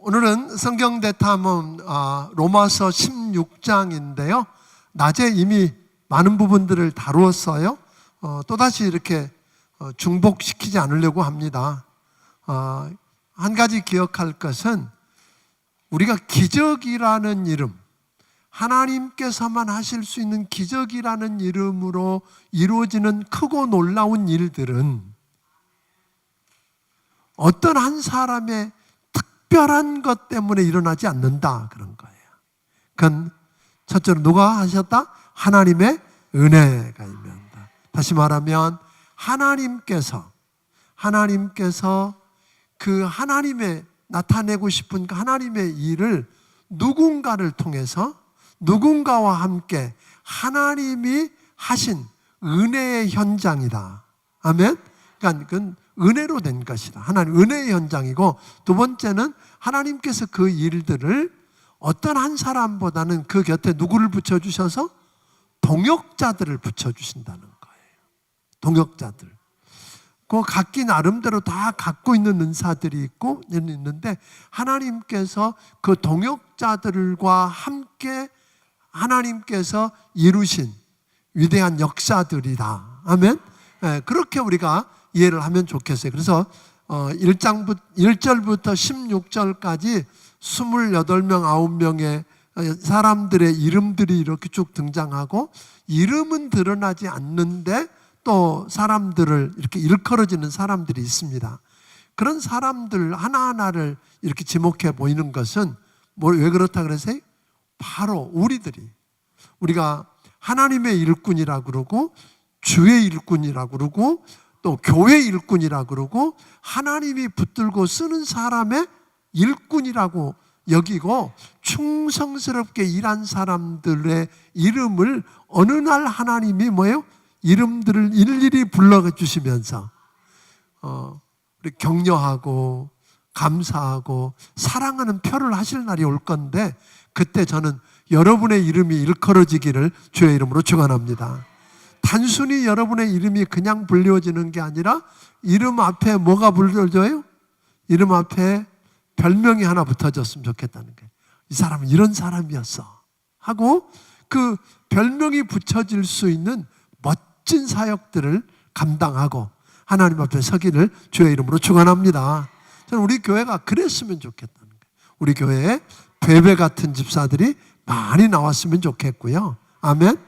오늘은 성경 대탐험 로마서 16장인데요. 낮에 이미 많은 부분들을 다루었어요. 또다시 이렇게 중복시키지 않으려고 합니다. 한 가지 기억할 것은 우리가 기적이라는 이름, 하나님께서만 하실 수 있는 기적이라는 이름으로 이루어지는 크고 놀라운 일들은 어떤 한 사람의 특별한 것 때문에 일어나지 않는다, 그런 거예요. 그건 첫째로 누가 하셨다? 하나님의 은혜가 임한다. 다시 말하면 하나님께서 그 하나님의 나타내고 싶은 그 하나님의 일을 누군가를 통해서 누군가와 함께 하나님이 하신 은혜의 현장이다. 아멘? 그러니까 그건 은혜로 된 것이다. 하나님 은혜의 현장이고, 두 번째는 하나님께서 그 일들을 어떤 한 사람보다는 그 곁에 누구를 붙여주셔서 동역자들을 붙여주신다는 거예요. 동역자들. 그 각기 나름대로 다 갖고 있는 은사들이 있는데 하나님께서 그 동역자들과 함께 하나님께서 이루신 위대한 역사들이다. 아멘? 그렇게 우리가 이해를 하면 좋겠어요. 그래서 1절부터 16절까지 28명, 9명의 사람들의 이름들이 이렇게 쭉 등장하고, 이름은 드러나지 않는데 또 사람들을 이렇게 일컬어지는 사람들이 있습니다. 그런 사람들 하나하나를 이렇게 지목해 보이는 것은 왜 그렇다 그러세요? 바로 우리가 하나님의 일꾼이라고 그러고 주의 일꾼이라고 그러고 또 교회 일꾼이라고 그러고 하나님이 붙들고 쓰는 사람의 일꾼이라고 여기고, 충성스럽게 일한 사람들의 이름을 어느 날 하나님이 이름들을 일일이 불러주시면서 격려하고 감사하고 사랑하는 표를 하실 날이 올 건데, 그때 저는 여러분의 이름이 일컬어지기를 주의 이름으로 축원합니다. 단순히 여러분의 이름이 그냥 불려지는 게 아니라 이름 앞에 뭐가 불려져요? 이름 앞에 별명이 하나 붙어졌으면 좋겠다는 거예요. 이 사람은 이런 사람이었어 하고 그 별명이 붙여질 수 있는 멋진 사역들을 감당하고 하나님 앞에 서기를 주의 이름으로 축원합니다. 저는 우리 교회가 그랬으면 좋겠다는 거예요. 우리 교회에 베베 같은 집사들이 많이 나왔으면 좋겠고요. 아멘.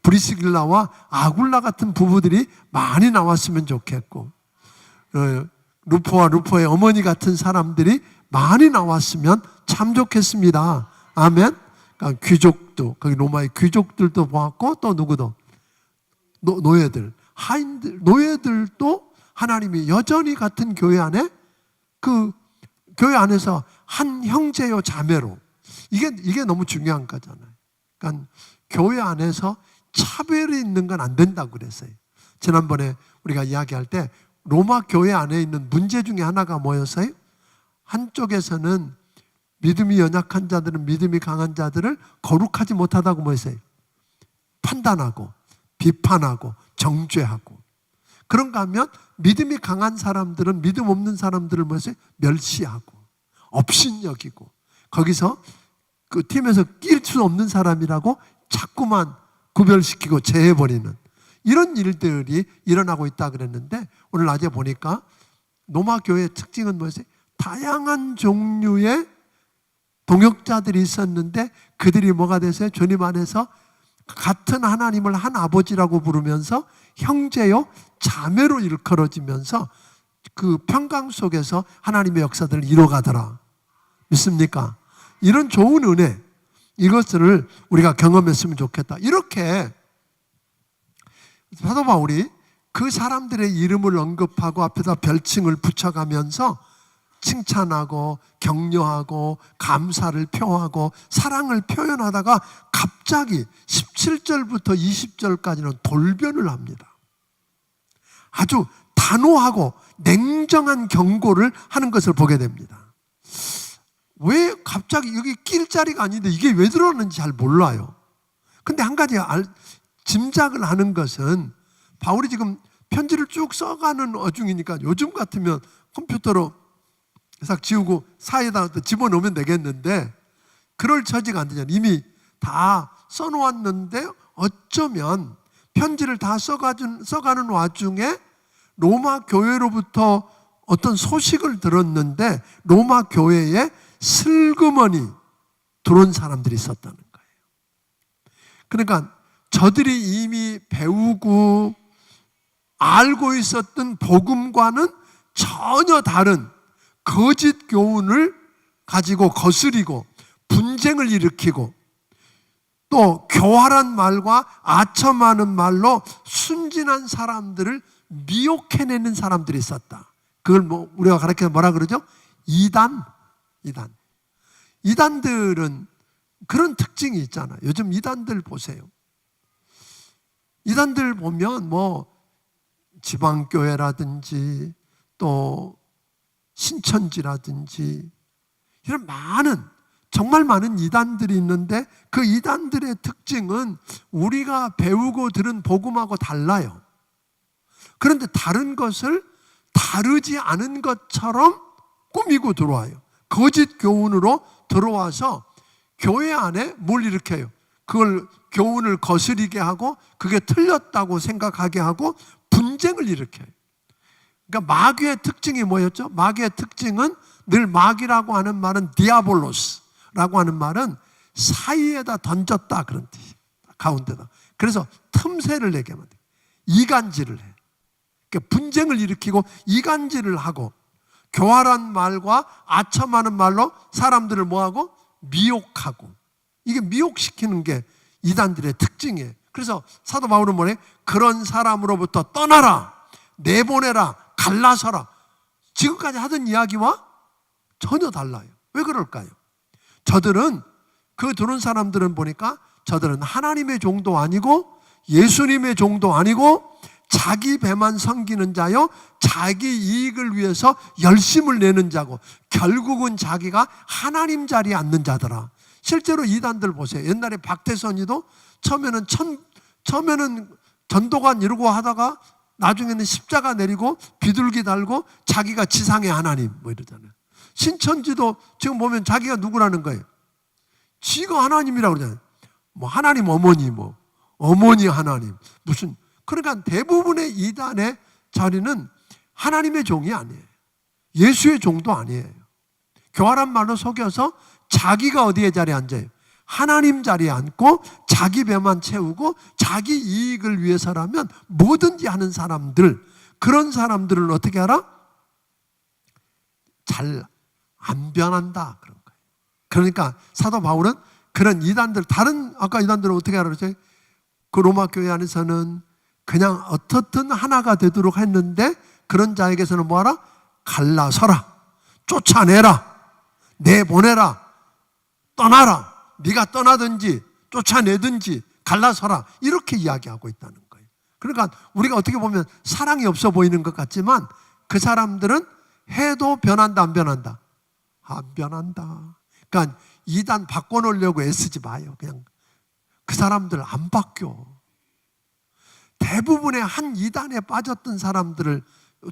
브리스길라와 아굴라 같은 부부들이 많이 나왔으면 좋겠고, 루포와 루포의 어머니 같은 사람들이 많이 나왔으면 참 좋겠습니다. 아멘. 그러니까 귀족도, 거기 로마의 귀족들도 보았고, 또 누구도 노예들, 하인들, 노예들도 하나님이 여전히 같은 교회 안에 그 교회 안에서 한 형제요 자매로, 이게 너무 중요한 거잖아요. 그러니까 교회 안에서 차별이 있는 건 안 된다고 그랬어요. 지난번에 우리가 이야기할 때 로마 교회 안에 있는 문제 중에 하나가 뭐였어요? 한쪽에서는 믿음이 연약한 자들은 믿음이 강한 자들을 거룩하지 못하다고 뭐였어요? 판단하고 비판하고 정죄하고, 그런가 하면 믿음이 강한 사람들은 믿음 없는 사람들을 뭐였어요? 멸시하고 업신여기고, 거기서 그 팀에서 낄 수 없는 사람이라고 자꾸만 구별시키고 제해버리는 이런 일들이 일어나고 있다 그랬는데, 오늘 낮에 보니까 로마 교회의 특징은 뭐였어요? 다양한 종류의 동역자들이 있었는데 그들이 뭐가 됐어요? 주님 안에서 같은 하나님을 한 아버지라고 부르면서 형제요 자매로 일컬어지면서 그 평강 속에서 하나님의 역사들을 이뤄가더라. 믿습니까? 이런 좋은 은혜, 이것을 우리가 경험했으면 좋겠다. 이렇게 사도 바울이 그 사람들의 이름을 언급하고 앞에다 별칭을 붙여가면서 칭찬하고 격려하고 감사를 표하고 사랑을 표현하다가 갑자기 17절부터 20절까지는 돌변을 합니다. 아주 단호하고 냉정한 경고를 하는 것을 보게 됩니다. 왜 갑자기 여기 낄 자리가 아닌데 이게 왜 들어왔는지 잘 몰라요. 근데 한 가지 짐작을 하는 것은, 바울이 지금 편지를 쭉 써가는 어중이니까 요즘 같으면 컴퓨터로 싹 지우고 사이에다 집어넣으면 되겠는데 그럴 처지가 안 되잖아요. 이미 다 써놓았는데 어쩌면 편지를 다 써가는 와중에 로마 교회로부터 어떤 소식을 들었는데 로마 교회에 슬그머니 들어온 사람들이 있었다는 거예요. 그러니까 저들이 이미 배우고 알고 있었던 복음과는 전혀 다른 거짓 교훈을 가지고 거스리고 분쟁을 일으키고 또 교활한 말과 아첨하는 말로 순진한 사람들을 미혹해내는 사람들이 있었다. 그걸 우리가 가르쳐서 뭐라 그러죠? 이단. 이단들은 그런 특징이 있잖아요. 요즘 이단들 보세요. 이단들 보면 지방교회라든지 또 신천지라든지 이런 정말 많은 이단들이 있는데 그 이단들의 특징은 우리가 배우고 들은 복음하고 달라요. 그런데 다른 것을 다르지 않은 것처럼 꾸미고 들어와요. 거짓 교훈으로 들어와서 교회 안에 뭘 일으켜요? 그걸 교훈을 거스리게 하고 그게 틀렸다고 생각하게 하고 분쟁을 일으켜요. 그러니까 마귀의 특징이 뭐였죠? 마귀의 특징은 늘 마귀라고 하는 말은 디아볼로스라고 하는 말은 사이에다 던졌다 그런 뜻이에요. 가운데다. 그래서 틈새를 내게 만들어요. 이간질을 해. 그러니까 분쟁을 일으키고 이간질을 하고 교활한 말과 아첨하는 말로 사람들을 뭐하고? 미혹하고. 이게 미혹시키는 게 이단들의 특징이에요. 그래서 사도 바울은 뭐래? 그런 사람으로부터 떠나라, 내보내라, 갈라서라. 지금까지 하던 이야기와 전혀 달라요. 왜 그럴까요? 저들은 그 들은 사람들은 보니까 저들은 하나님의 종도 아니고 예수님의 종도 아니고 자기 배만 섬기는 자요, 자기 이익을 위해서 열심을 내는 자고 결국은 자기가 하나님 자리에 앉는 자더라. 실제로 이단들 보세요. 옛날에 박태선이도 처음에는 전도관 이러고 하다가 나중에는 십자가 내리고 비둘기 달고 자기가 지상의 하나님 이러잖아요. 신천지도 지금 보면 자기가 누구라는 거예요? 지가 하나님이라고 그러잖아요. 하나님 어머니 어머니 하나님 무슨. 그러니까 대부분의 이단의 자리는 하나님의 종이 아니에요. 예수의 종도 아니에요. 교활한 말로 속여서 자기가 어디에 자리에 앉아요? 하나님 자리에 앉고 자기 배만 채우고 자기 이익을 위해서라면 뭐든지 하는 사람들, 그런 사람들을 어떻게 알아? 잘 안 변한다 그런 거예요. 그러니까 사도 바울은 그런 이단들, 다른 아까 이단들은 어떻게 알아 그랬어요? 그 로마 교회 안에서는 그냥 어떻든 하나가 되도록 했는데 그런 자에게서는 뭐하라? 갈라서라, 쫓아내라, 내보내라, 떠나라. 네가 떠나든지 쫓아내든지 갈라서라. 이렇게 이야기하고 있다는 거예요. 그러니까 우리가 어떻게 보면 사랑이 없어 보이는 것 같지만 그 사람들은 해도 변한다 안 변한다? 안 변한다. 그러니까 이단 바꿔놓으려고 애쓰지 마요. 그냥 그 사람들 안 바뀌어. 대부분의 한 이단에 빠졌던 사람들을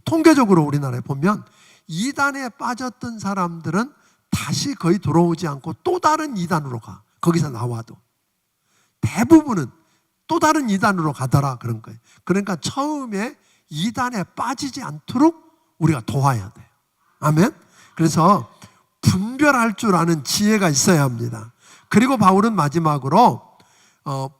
통계적으로 우리나라에 보면 이단에 빠졌던 사람들은 다시 거의 돌아오지 않고 또 다른 이단으로 가. 거기서 나와도 대부분은 또 다른 이단으로 가더라 그런 거예요. 그러니까 처음에 이단에 빠지지 않도록 우리가 도와야 돼요. 아멘. 그래서 분별할 줄 아는 지혜가 있어야 합니다. 그리고 바울은 마지막으로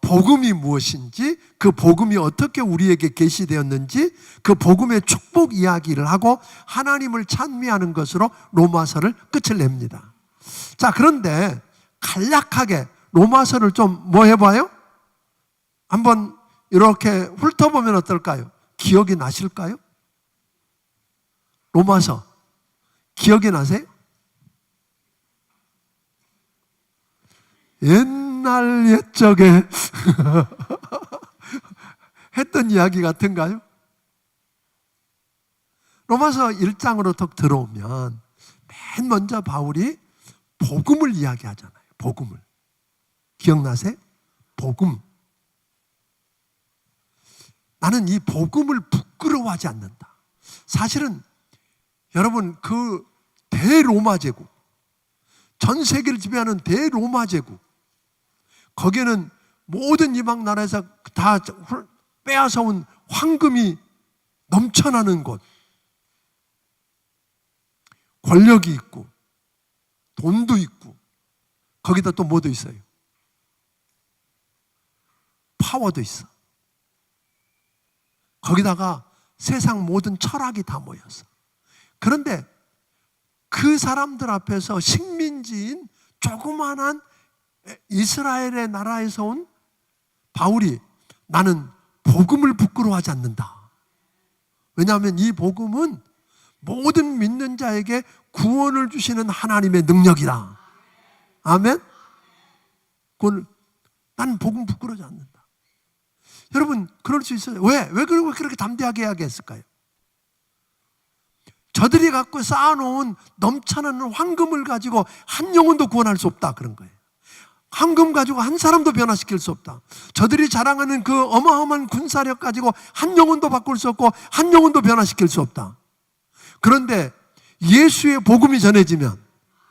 복음이 무엇인지, 그 복음이 어떻게 우리에게 계시되었는지, 그 복음의 축복 이야기를 하고 하나님을 찬미하는 것으로 로마서를 끝을 냅니다. 자, 그런데 간략하게 로마서를 좀 해봐요? 한번 이렇게 훑어보면 어떨까요? 기억이 나실까요? 로마서 기억이 나세요? 옛날 옛적에 했던 이야기 같은가요? 로마서 1장으로 턱 들어오면 맨 먼저 바울이 복음을 이야기하잖아요. 복음을. 기억나세요? 복음. 나는 이 복음을 부끄러워하지 않는다. 사실은 여러분 그 대로마 제국, 전 세계를 지배하는 대로마 제국, 거기에는 모든 이방 나라에서 다 빼앗아온 황금이 넘쳐나는 곳, 권력이 있고 돈도 있고 거기다 또 뭐도 있어요? 파워도 있어. 거기다가 세상 모든 철학이 다 모였어. 그런데 그 사람들 앞에서 식민지인 조그만한 이스라엘의 나라에서 온 바울이 나는 복음을 부끄러워하지 않는다. 왜냐하면 이 복음은 모든 믿는 자에게 구원을 주시는 하나님의 능력이다. 아멘? 그걸 나는 복음 부끄러워하지 않는다. 여러분, 그럴 수 있어요. 왜 그렇게 담대하게 이야기했을까요? 저들이 갖고 쌓아놓은 넘쳐나는 황금을 가지고 한 영혼도 구원할 수 없다, 그런 거예요. 황금 가지고 한 사람도 변화시킬 수 없다. 저들이 자랑하는 그 어마어마한 군사력 가지고 한 영혼도 바꿀 수 없고 한 영혼도 변화시킬 수 없다. 그런데 예수의 복음이 전해지면,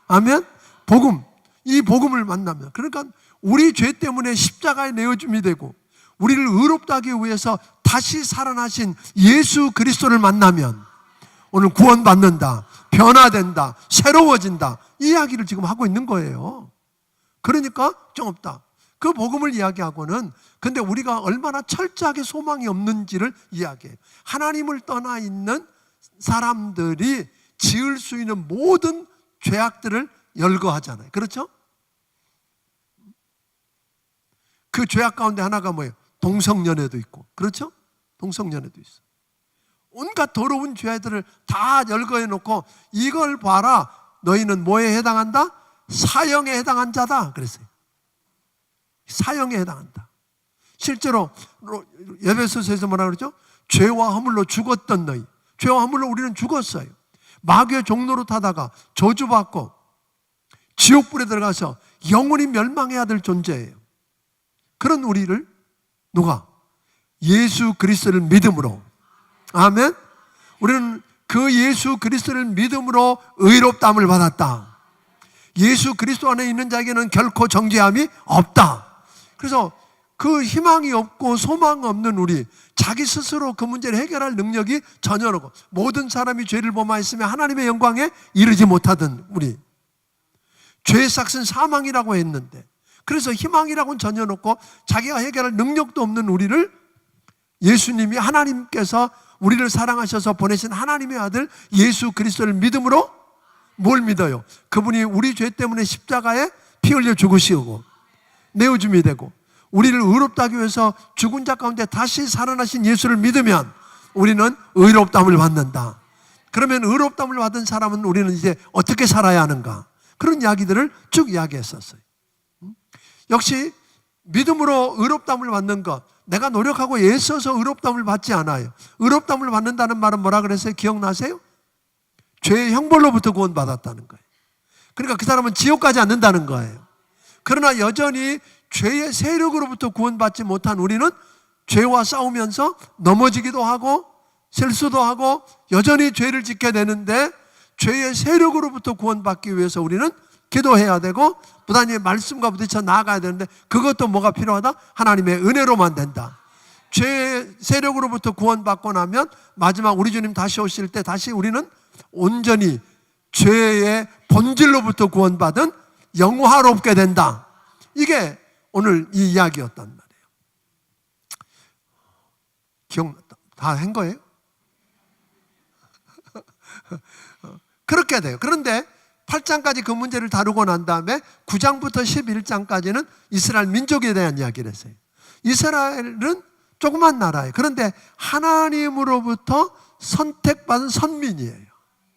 아멘? 복음, 이 복음을 만나면, 그러니까 우리 죄 때문에 십자가에 내어줌이 되고 우리를 의롭다 하기 위해서 다시 살아나신 예수 그리스도를 만나면 오늘 구원받는다, 변화된다, 새로워진다, 이 이야기를 지금 하고 있는 거예요. 그러니까 좀 없다. 그 복음을 이야기하고는, 근데 우리가 얼마나 철저하게 소망이 없는지를 이야기해요. 하나님을 떠나 있는 사람들이 지을 수 있는 모든 죄악들을 열거하잖아요. 그렇죠? 그 죄악 가운데 하나가 뭐예요? 동성연애도 있고, 그렇죠? 동성연애도 있어. 온갖 더러운 죄들을 다 열거해 놓고 이걸 봐라, 너희는 뭐에 해당한다? 사형에 해당한 자다 그랬어요. 사형에 해당한다. 실제로 에베소서에서 뭐라 그러죠? 죄와 허물로 죽었던 너희, 죄와 허물로 우리는 죽었어요. 마귀의 종로로 타다가 저주받고 지옥불에 들어가서 영원히 멸망해야 될 존재예요. 그런 우리를 누가? 예수 그리스도를 믿음으로, 아멘? 우리는 그 예수 그리스도를 믿음으로 의롭다함을 받았다. 예수 그리스도 안에 있는 자에게는 결코 정죄함이 없다. 그래서 그 희망이 없고 소망 없는 우리, 자기 스스로 그 문제를 해결할 능력이 전혀 없고 모든 사람이 죄를 범하였으며 하나님의 영광에 이르지 못하던 우리, 죄의 삭은 사망이라고 했는데, 그래서 희망이라고는 전혀 없고 자기가 해결할 능력도 없는 우리를 예수님이, 하나님께서 우리를 사랑하셔서 보내신 하나님의 아들 예수 그리스도를 믿음으로 뭘 믿어요? 그분이 우리 죄 때문에 십자가에 피 흘려 죽으시고 내어줌이 되고 우리를 의롭다 하기 위해서 죽은 자 가운데 다시 살아나신 예수를 믿으면 우리는 의롭다함을 받는다. 그러면 의롭다함을 받은 사람은 우리는 이제 어떻게 살아야 하는가? 그런 이야기들을 쭉 이야기했었어요. 역시 믿음으로 의롭다함을 받는 것, 내가 노력하고 애써서 의롭다함을 받지 않아요. 의롭다함을 받는다는 말은 뭐라 그랬어요? 기억나세요? 죄의 형벌로부터 구원받았다는 거예요. 그러니까 그 사람은 지옥 가지 않는다는 거예요. 그러나 여전히 죄의 세력으로부터 구원받지 못한 우리는 죄와 싸우면서 넘어지기도 하고 실수도 하고 여전히 죄를 짓게 되는데, 죄의 세력으로부터 구원받기 위해서 우리는 기도해야 되고 부단히 말씀과 부딪혀 나아가야 되는데, 그것도 뭐가 필요하다? 하나님의 은혜로만 된다. 죄의 세력으로부터 구원받고 나면 마지막 우리 주님 다시 오실 때 다시 우리는 온전히 죄의 본질로부터 구원받은 영화롭게 된다. 이게 오늘 이 이야기였단 말이에요. 기억 다 한 거예요? 그렇게 돼요. 그런데 8장까지 그 문제를 다루고 난 다음에 9장부터 11장까지는 이스라엘 민족에 대한 이야기를 했어요. 이스라엘은 조그만 나라예요. 그런데 하나님으로부터 선택받은 선민이에요.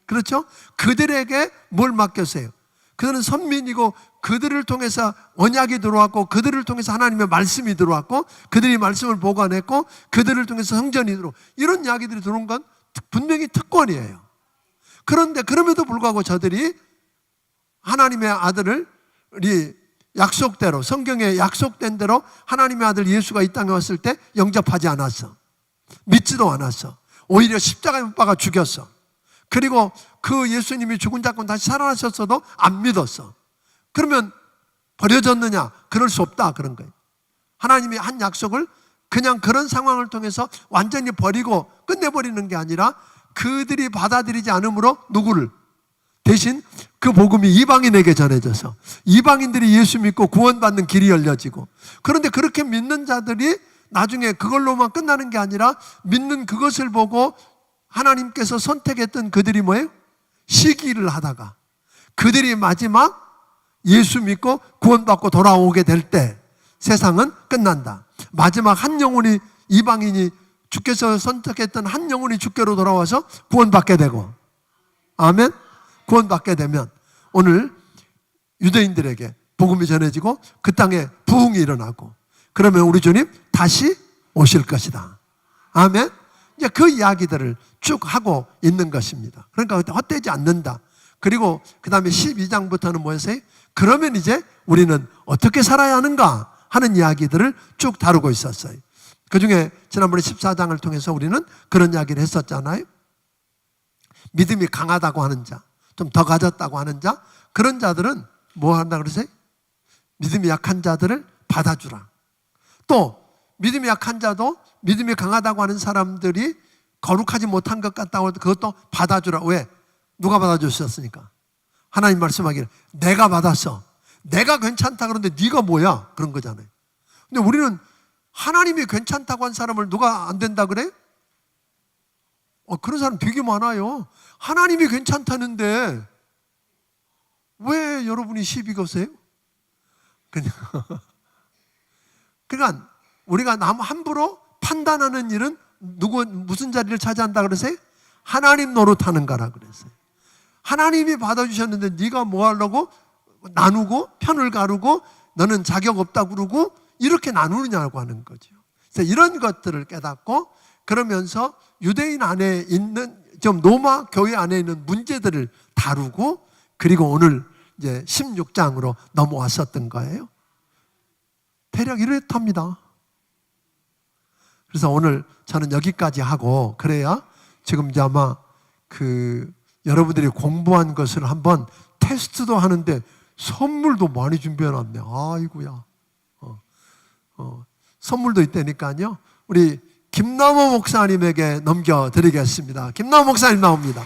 그렇죠? 그들에게 뭘 맡겼어요? 그들은 선민이고 그들을 통해서 언약이 들어왔고 그들을 통해서 하나님의 말씀이 들어왔고 그들이 말씀을 보관했고 그들을 통해서 성전이 들어오고, 이런 이야기들이 들어온 건 분명히 특권이에요. 그런데 그럼에도 불구하고 저들이 하나님의 아들을 약속대로, 성경에 약속된 대로 하나님의 아들 예수가 이 땅에 왔을 때 영접하지 않았어. 믿지도 않았어. 오히려 십자가에 못 박아 죽였어. 그리고 그 예수님이 죽은 자고 다시 살아나셨어도 안 믿었어. 그러면 버려졌느냐? 그럴 수 없다 그런 거예요. 하나님이 한 약속을 그냥 그런 상황을 통해서 완전히 버리고 끝내버리는 게 아니라 그들이 받아들이지 않으므로 누구를? 대신 그 복음이 이방인에게 전해져서 이방인들이 예수 믿고 구원받는 길이 열려지고, 그런데 그렇게 믿는 자들이 나중에 그걸로만 끝나는 게 아니라 믿는 그것을 보고 하나님께서 선택했던 그들이 뭐예요? 시기를 하다가 그들이 마지막 예수 믿고 구원받고 돌아오게 될 때 세상은 끝난다. 마지막 한 영혼이, 이방인이 주께서 선택했던 한 영혼이 주께로 돌아와서 구원받게 되고, 아멘. 구원받게 되면 오늘 유대인들에게 복음이 전해지고 그 땅에 부흥이 일어나고, 그러면 우리 주님 다시 오실 것이다. 아멘. 이제 그 이야기들을 쭉 하고 있는 것입니다. 그러니까 헛되지 않는다. 그리고 그 다음에 12장부터는 뭐였어요? 그러면 이제 우리는 어떻게 살아야 하는가 하는 이야기들을 쭉 다루고 있었어요. 그 중에 지난번에 14장을 통해서 우리는 그런 이야기를 했었잖아요. 믿음이 강하다고 하는 자, 좀 더 가졌다고 하는 자, 그런 자들은 뭐 한다 그러세요? 믿음이 약한 자들을 받아주라. 또 믿음이 약한 자도 믿음이 강하다고 하는 사람들이 거룩하지 못한 것 같다고 해도 그것도 받아주라. 왜? 누가 받아주셨으니까? 하나님 말씀하기를 내가 받았어. 내가 괜찮다 그러는데 네가 뭐야? 그런 거잖아요. 근데 우리는 하나님이 괜찮다고 한 사람을 누가 안 된다 그래? 그런 사람 되게 많아요. 하나님이 괜찮다는데 왜 여러분이 시비 거세요? 그냥 그러니까 우리가 남 함부로 판단하는 일은 무슨 자리를 차지한다 그러세요? 하나님 노릇하는 거라 그랬어요. 하나님이 받아주셨는데 네가 뭐 하려고 나누고 편을 가르고 너는 자격 없다고 그러고 이렇게 나누느냐고 하는 거죠. 그래서 이런 것들을 깨닫고, 그러면서 유대인 안에 있는 좀 로마 교회 안에 있는 문제들을 다루고, 그리고 오늘 이제 16장으로 넘어왔었던 거예요. 대략 이렇답니다. 그래서 오늘 저는 여기까지 하고, 그래야 지금 이제 아마 여러분들이 공부한 것을 한번 테스트도 하는데 선물도 많이 준비해놨네. 아이고야. 선물도 있다니까요. 우리 김남호 목사님에게 넘겨드리겠습니다. 김남호 목사님 나옵니다.